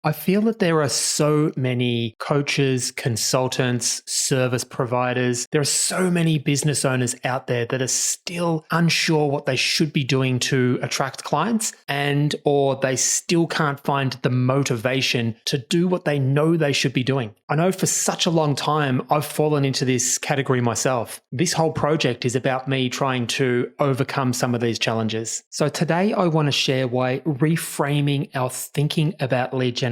I feel that there are so many coaches, consultants, service providers. There are so many business owners out there that are still unsure what they should be doing to attract clients or they still can't find the motivation to do what they know they should be doing. I know for such a long time, I've fallen into this category myself. This whole project is about me trying to overcome some of these challenges. So today I want to share why reframing our thinking about lead generation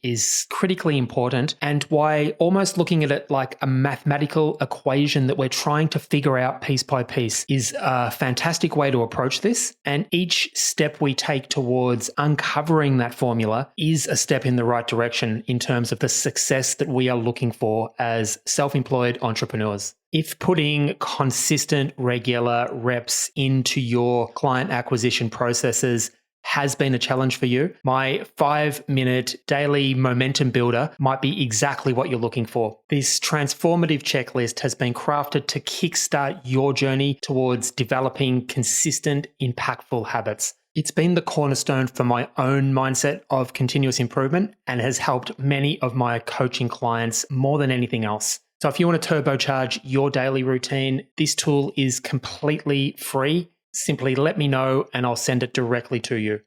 is critically important and why almost looking at it like a mathematical equation that we're trying to figure out piece by piece is a fantastic way to approach this. And each step we take towards uncovering that formula is a step in the right direction in terms of the success that we are looking for as self-employed entrepreneurs. If putting consistent, regular reps into your client acquisition processes has been a challenge for you, my 5-minute daily momentum builder might be exactly what you're looking for. This transformative checklist has been crafted to kickstart your journey towards developing consistent, impactful habits. It's been the cornerstone for my own mindset of continuous improvement and has helped many of my coaching clients more than anything else. So if you want to turbocharge your daily routine, this tool is completely free. Simply let me know and I'll send it directly to you.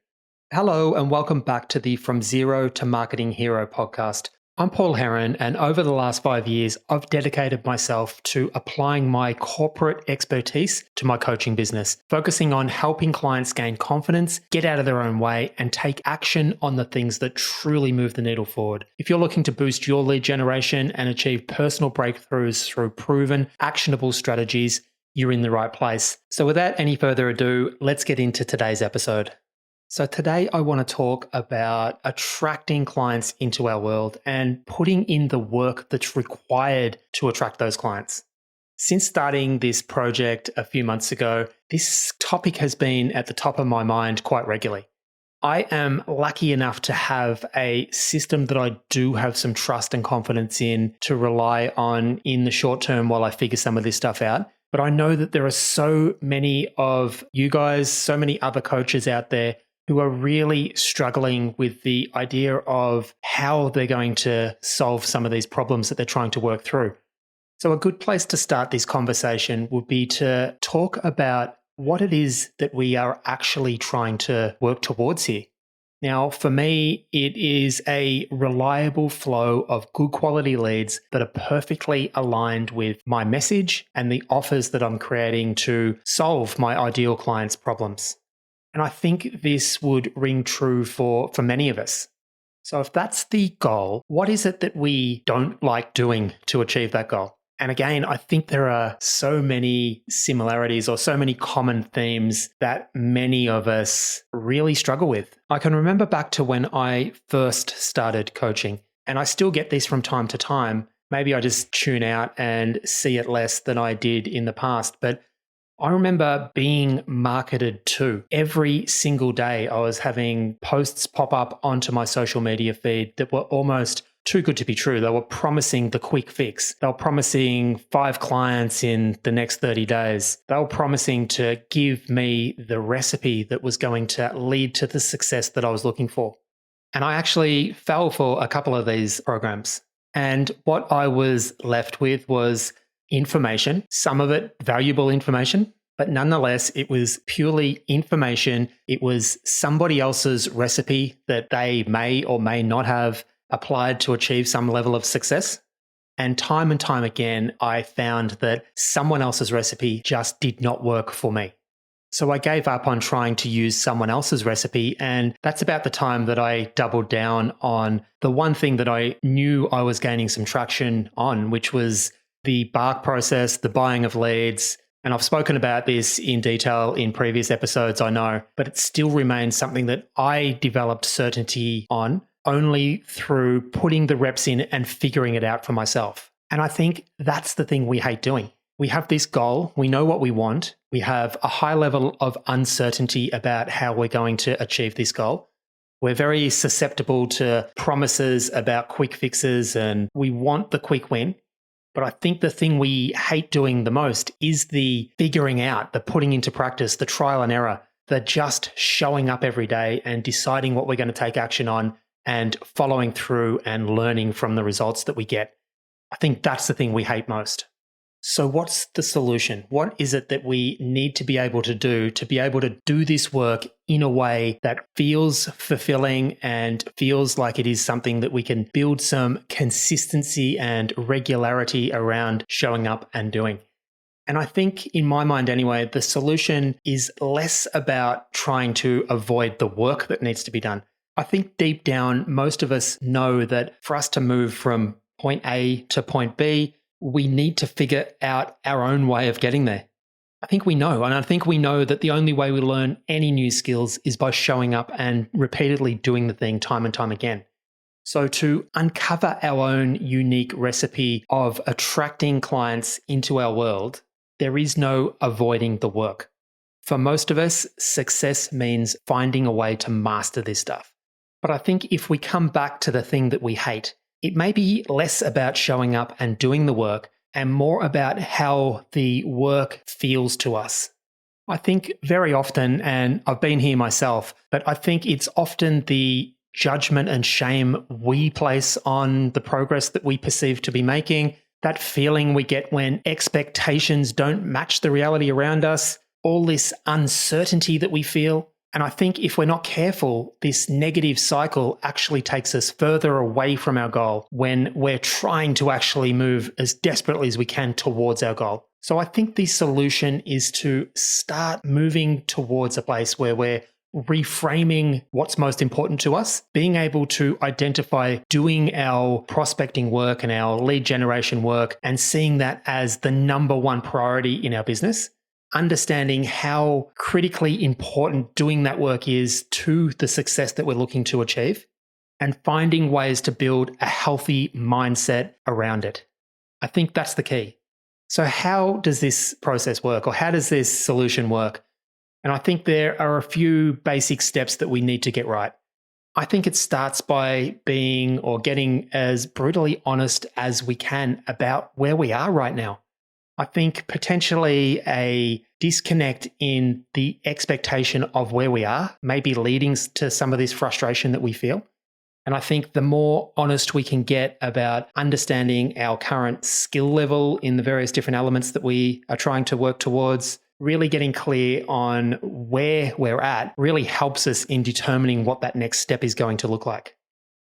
Hello and welcome back to the From Zero to Marketing Hero podcast. I'm Paul Heron, and over the last 5 years, I've dedicated myself to applying my corporate expertise to my coaching business, focusing on helping clients gain confidence, get out of their own way, and take action on the things that truly move the needle forward. If you're looking to boost your lead generation and achieve personal breakthroughs through proven, actionable strategies, you're in the right place. So without any further ado, let's get into today's episode. So today I want to talk about attracting clients into our world and putting in the work that's required to attract those clients. Since starting this project a few months ago, this topic has been at the top of my mind quite regularly. I am lucky enough to have a system that I do have some trust and confidence in to rely on in the short term while I figure some of this stuff out. But I know that there are so many of you guys, so many other coaches out there who are really struggling with the idea of how they're going to solve some of these problems that they're trying to work through. So a good place to start this conversation would be to talk about what it is that we are actually trying to work towards here. Now, for me, it is a reliable flow of good quality leads that are perfectly aligned with my message and the offers that I'm creating to solve my ideal clients' problems. And I think this would ring true for many of us. So if that's the goal, what is it that we don't like doing to achieve that goal? And again, I think there are so many similarities or so many common themes that many of us really struggle with. I can remember back to when I first started coaching, and I still get this from time to time. Maybe I just tune out and see it less than I did in the past, but I remember being marketed to. Every single day, I was having posts pop up onto my social media feed that were almost too good to be true. They were promising the quick fix. They were promising 5 clients in the next 30 days. They were promising to give me the recipe that was going to lead to the success that I was looking for. And I actually fell for a couple of these programs. And what I was left with was information, some of it valuable information, but nonetheless, it was purely information. It was somebody else's recipe that they may or may not have applied to achieve some level of success. And time again, I found that someone else's recipe just did not work for me. So I gave up on trying to use someone else's recipe. And that's about the time that I doubled down on the one thing that I knew I was gaining some traction on, which was the BARC process, the buying of leads. And I've spoken about this in detail in previous episodes, I know, but it still remains something that I developed certainty on only through putting the reps in and figuring it out for myself. And I think that's the thing we hate doing. We have this goal, we know what we want, we have a high level of uncertainty about how we're going to achieve this goal. We're very susceptible to promises about quick fixes and we want the quick win. But I think the thing we hate doing the most is the figuring out, the putting into practice, the trial and error, the just showing up every day and deciding what we're going to take action on and following through and learning from the results that we get. I think that's the thing we hate most. So what's the solution? What is it that we need to be able to do this work in a way that feels fulfilling and feels like it is something that we can build some consistency and regularity around showing up and doing? And I think, in my mind anyway, the solution is less about trying to avoid the work that needs to be done. I think deep down, most of us know that for us to move from point A to point B, we need to figure out our own way of getting there. I think we know, and I think we know that the only way we learn any new skills is by showing up and repeatedly doing the thing time and time again. So to uncover our own unique recipe of attracting clients into our world, there is no avoiding the work. For most of us, success means finding a way to master this stuff. But I think if we come back to the thing that we hate, it may be less about showing up and doing the work and more about how the work feels to us. I think very often, and I've been here myself, but I think it's often the judgment and shame we place on the progress that we perceive to be making, that feeling we get when expectations don't match the reality around us, all this uncertainty that we feel. And I think if we're not careful, this negative cycle actually takes us further away from our goal when we're trying to actually move as desperately as we can towards our goal. So I think the solution is to start moving towards a place where we're reframing what's most important to us, being able to identify doing our prospecting work and our lead generation work and seeing that as the number one priority in our business, understanding how critically important doing that work is to the success that we're looking to achieve, and finding ways to build a healthy mindset around it. I think that's the key. So how does this process work, or how does this solution work? And I think there are a few basic steps that we need to get right. I think it starts by being or getting as brutally honest as we can about where we are right now. I think potentially a disconnect in the expectation of where we are may be leading to some of this frustration that we feel. And I think the more honest we can get about understanding our current skill level in the various different elements that we are trying to work towards, really getting clear on where we're at really helps us in determining what that next step is going to look like.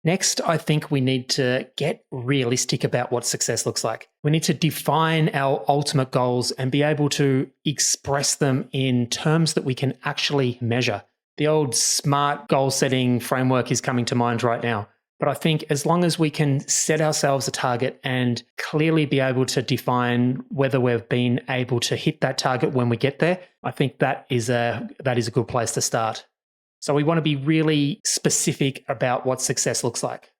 Next, I think we need to get realistic about what success looks like. We need to define our ultimate goals and be able to express them in terms that we can actually measure. The old SMART goal setting framework is coming to mind right now. But I think as long as we can set ourselves a target and clearly be able to define whether we've been able to hit that target when we get there, I think that is a good place to start. So we want to be really specific about what success looks like.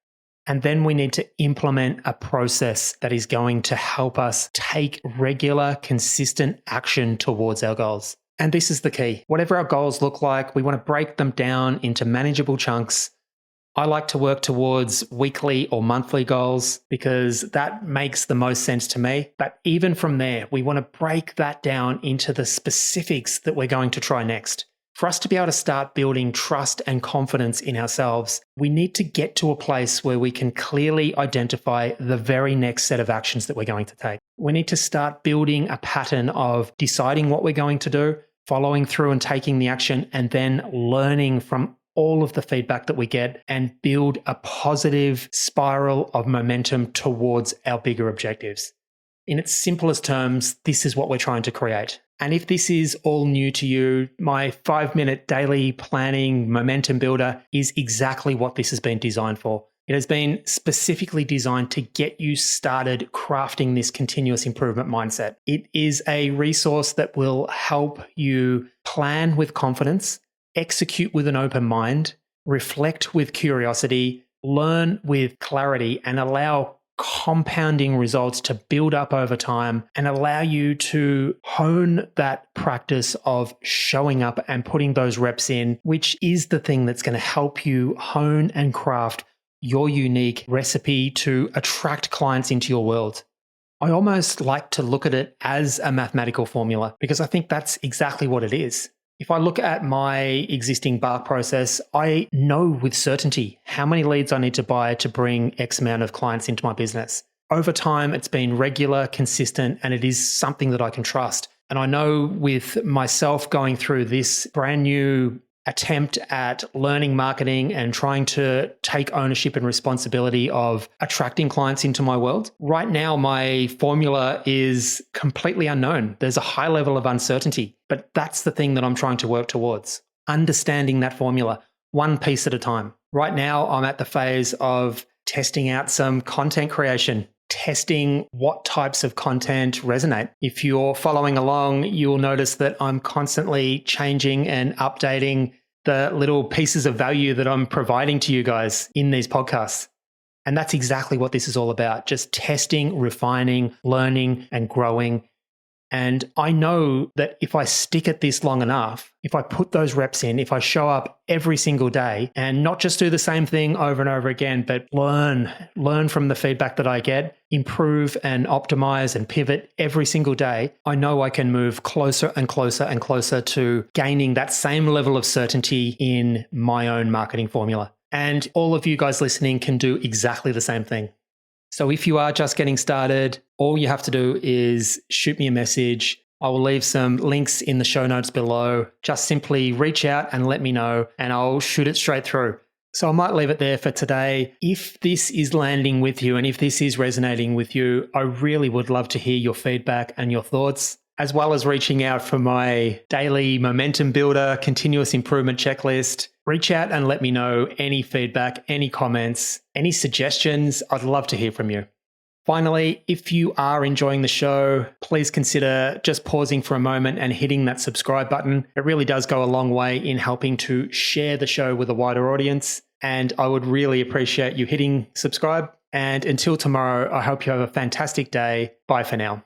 And then we need to implement a process that is going to help us take regular, consistent action towards our goals. And this is the key. Whatever our goals look like, we want to break them down into manageable chunks. I like to work towards weekly or monthly goals because that makes the most sense to me. But even from there, we want to break that down into the specifics that we're going to try next. For us to be able to start building trust and confidence in ourselves, we need to get to a place where we can clearly identify the very next set of actions that we're going to take. We need to start building a pattern of deciding what we're going to do, following through and taking the action, and then learning from all of the feedback that we get and build a positive spiral of momentum towards our bigger objectives. In its simplest terms, this is what we're trying to create. And if this is all new to you, my 5-minute daily planning momentum builder is exactly what this has been designed for. It has been specifically designed to get you started crafting this continuous improvement mindset. It is a resource that will help you plan with confidence, execute with an open mind, reflect with curiosity, learn with clarity, and allow compounding results to build up over time and allow you to hone that practice of showing up and putting those reps in, which is the thing that's going to help you hone and craft your unique recipe to attract clients into your world. I almost like to look at it as a mathematical formula because I think that's exactly what it is. If I look at my existing Bark process, I know with certainty how many leads I need to buy to bring X amount of clients into my business. Over time, it's been regular, consistent, and it is something that I can trust. And I know with myself going through this brand new attempt at learning marketing and trying to take ownership and responsibility of attracting clients into my world. Right now, my formula is completely unknown. There's a high level of uncertainty, but that's the thing that I'm trying to work towards. Understanding that formula, one piece at a time. Right now, I'm at the phase of testing out some content creation, testing what types of content resonate. If you're following along, you'll notice that I'm constantly changing and updating the little pieces of value that I'm providing to you guys in these podcasts. And that's exactly what this is all about. Just testing, refining, learning, and growing. And I know that if I stick at this long enough, if I put those reps in, if I show up every single day and not just do the same thing over and over again, but learn from the feedback that I get, improve and optimize and pivot every single day, I know I can move closer and closer and closer to gaining that same level of certainty in my own marketing formula. And all of you guys listening can do exactly the same thing. So if you are just getting started, all you have to do is shoot me a message. I will leave some links in the show notes below. Just simply reach out and let me know, and I'll shoot it straight through. So I might leave it there for today. If this is landing with you and if this is resonating with you, I really would love to hear your feedback and your thoughts, as well as reaching out for my daily momentum builder, continuous improvement checklist. Reach out and let me know any feedback, any comments, any suggestions. I'd love to hear from you. Finally, if you are enjoying the show, please consider just pausing for a moment and hitting that subscribe button. It really does go a long way in helping to share the show with a wider audience. And I would really appreciate you hitting subscribe. And until tomorrow, I hope you have a fantastic day. Bye for now.